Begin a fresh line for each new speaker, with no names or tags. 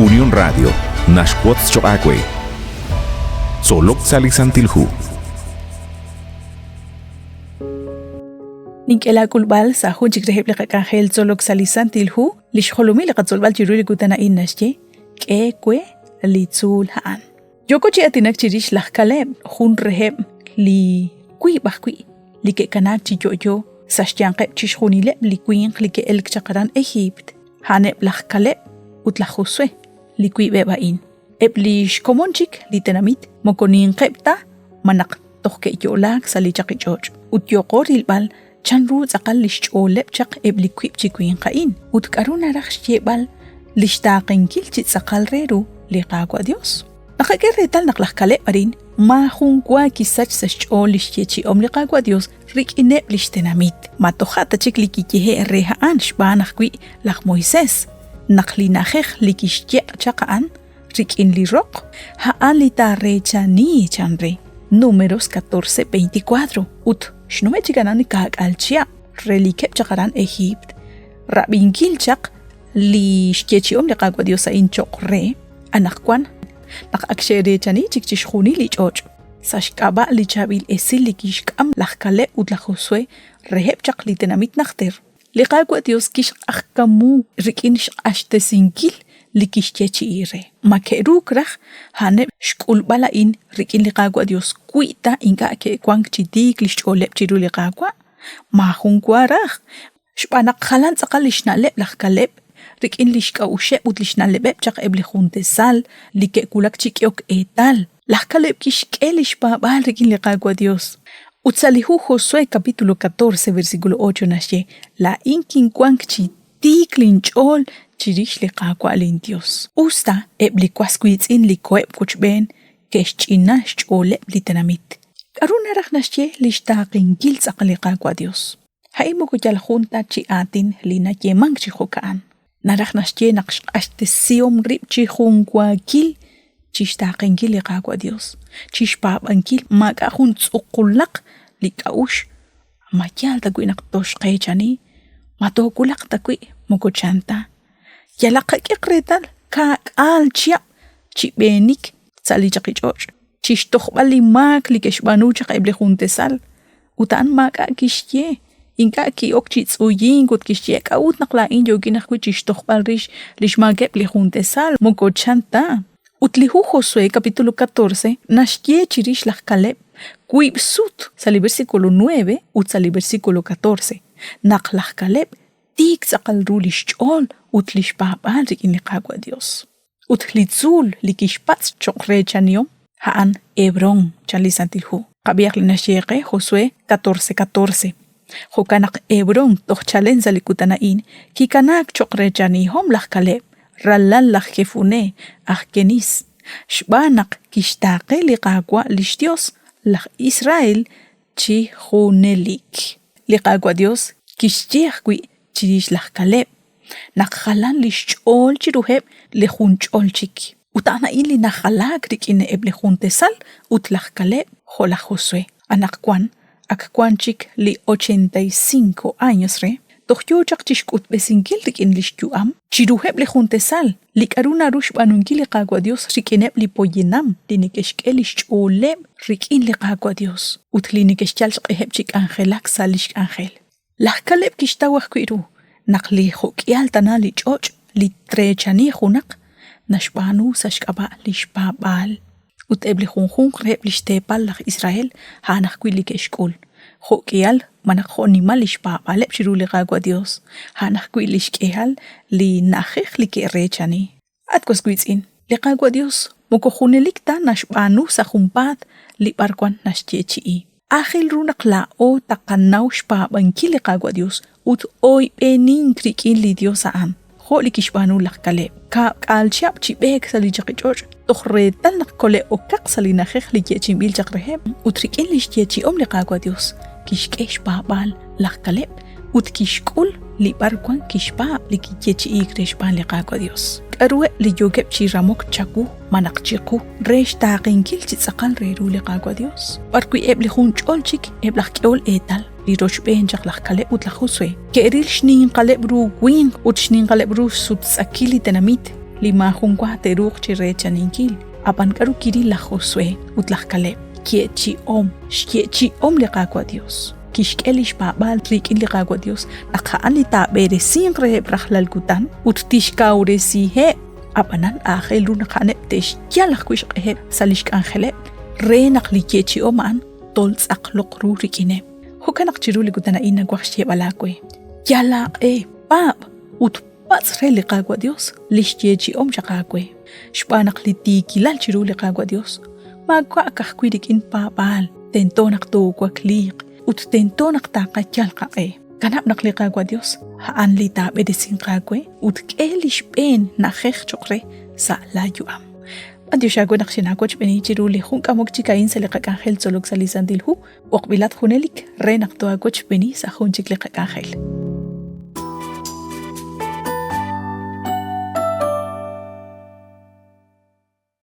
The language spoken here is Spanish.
Unión Radio, Nashquots Choacue. Solok Salisantilhu.
Ninkela kulbal sa hujik reheb lekakahel Solok Salisantilhu, lishholumi lekatzolbal jiruli gutana innashye, kwe litzul haan. Yoko chi atinak chirish lakkaleb, hun reheb li kui bakui, li ke kanak chi yo sashtianqeb chish hunileb li kuing li ke elk chakaran Egypt, haneb lakkaleb utlahuswe li kui bebain. Eb li shkomonchik li tenamit, mokonin qebta manak tohke yolak sa li chakichoj. Ut yokor ilbal chanru zakal lishcholeb chak eb li kuip chikuin kain. Ut karuna rakshebal lishtaqin kil chit zakal reru li qagwa Dios. Nakagerretal naklakkaleb arin, ma hunkwa kisach sa shchol lishyechi om li qagwa Dios rik ineb lishtenamit. Matohata chik li kikihe rehaan shbanach kui lak Moises. Naklinajej li kishtiak chakaan rik in li roq haan li tarrechani chanre. Números 14:24. Ut shnume chiganani kag alchia relikep chakaran Egypt. Rabin kilchak li shkechiom li qagwa Dios in chokre anakwan nak aksherechani chikchishkhuni li choch. Sashkaba li chabil esil li kishkam lakhkale ut lakhuswe reheb chak li tenamit nakhter. Li qagwa Dios kish akkamu rikin ashtesinkil li kishchechi ire. Makeruk rach haneb shkulbala in rikin li qagwa Dios kuita inga ke kwang chidik li shcholeb chiru li qagwa. Mahunkwa rach shpanak khalan tsakal li shnaleb lakhkaleb rikin li shkaushe ut li shnalebeb chak eb li khuntesal li ke kulak chikyok etal. Lakhkaleb kishke li shpabal rikin li qagwa Dios. Utsalihu Josué capítulo 14 versículo 8 nashe la inkin kwangchi tiklinchol chirish li qagwa alin Dios. Usta ebli kwaskuitzin li koeb kuchben keshchina shcholeb li tenamit. Karuna rach nashe li shtaqin gil li qagwa Dios. Haimu kujal junta chi atin li na yemang chi hokaan. Narach nashe naqsh ashtesiom rib chi hunkwa gil chi shtaqin gil li qagwa Dios. Chi shpaban gil maga hun tsukulak li kaush makyal takui naktosh qechani matokulak takui mokochanta yalaka kikretal ka alchia chi benik sali chakichoch chi shtokhbali mak li keshbanu chaqeble juntesal utan maka kishye inka ki okchi tsuyin gut kishye ka ut nakla in yoginak ku chi shtokhbal rish lishmageb li juntesal mokochanta. Utlihu Josué capítulo 14 nashye chirish lakkaleb kuib sut sali versículo 9 ut sali versículo 14 nak lakkaleb tik zakal rulish chol utlish babal rikin li qagwa Dios utlitzul likishpats chokre chaniom haan Hebrón chalisantilhu qabiaq li nashyeqe Josué 14:14 Jokanak Hebrón tochalen zalikutanain kikanak chokre chanihom lakkaleb rallal lakhkefune ahkenis shbanak kishtaqe li qagwa lishtios lakh Israel chi hunelik li qagwa Dios kishtiaqwi chirish lakhkaleb nakhalan lishchol chiruheb li hunchol chik utana in li nakhalak rikine eb li huntesal ut lakhkaleb hola Josué anakwan akwan chik li 85 años re Tohyo chak chishkut besinkil rikin lishtuam chiruheb li juntesal li karuna rush banunki li qagwa Dios rikineb li poyenam li nikeshkel lishcholeb rikin li qagwa Dios utli nikeshchal shqeheb chik angelak salish angel lakkaleb kishtawah kuiru nakli hokyal tana li choch li trechani khunak nashbanu sashkaba lishpabal uteb li khunkhun reheb lishtepal lakh Israel hanak kui li keshkul hokyal manak khonimal lishpabal chiru li qagwa Dios hanak kui lishkehal li nakhikh li kerechani atkos kuitzin li qagwa Dios moko khunelik ta nashbanu sa khumpat li barkwan nashchechi akhil runak la o taqannaw shpabanki li qagwa Dios ut oy benin krikin li Dios am kholi kishbanu lakkaleb ka alchap chibek sali chaqichoch tokhretal nakole o kaqsali nakhikh li kechimbil chaqreheb utrikin lishchechi om li qagwa Dios kishkesh babal lakkaleb ut kishkul li barkwan kishpa li kichechi ikreshpan li qagwa Dios arwe li yogeb chi ramok chaku manak chiku resh taqin kil chitsaqal reru li qagwa Dios barkui eb li khunchol chik eb lakkiol etal li roshben chaq lakkaleb ut lakhuswe keril shnin qaleb ru win ut shnin qaleb ru sut sakili tenamit lima jungwa teruk chire chaninkil apan karu kiri la Josué utlaj Caleb kiechi om le qakwa Dios kishkelish babal rikin le qakwa Dios akhaan li tabere sin re brajlal kutan uttishkaure si he apanan akhelu nakane tesh yalakh kush he salish angele re nakli kiechi oman tolz aqloq ru rikine hukanak chiru le kutana ina gwachie balakwe yala pap utpats re le qakwa Dios lishkiechi shaqakwe shpanak li tikilal chiru le qakwa Dios magwa kakwidik in papal tentonak to kwa klik ut tentonak taqachal qae kanap nakliqa kwa Dios haan li tabe de sin qakwe ut kelish ben na khekh chokre sa la yuam andi shago nakshina koch beni chiru li khun kamok chikain se liqa kanjel tsolok salisan dilhu oqbilat khunelik renak to koch beni sa khun chikliqa kanjel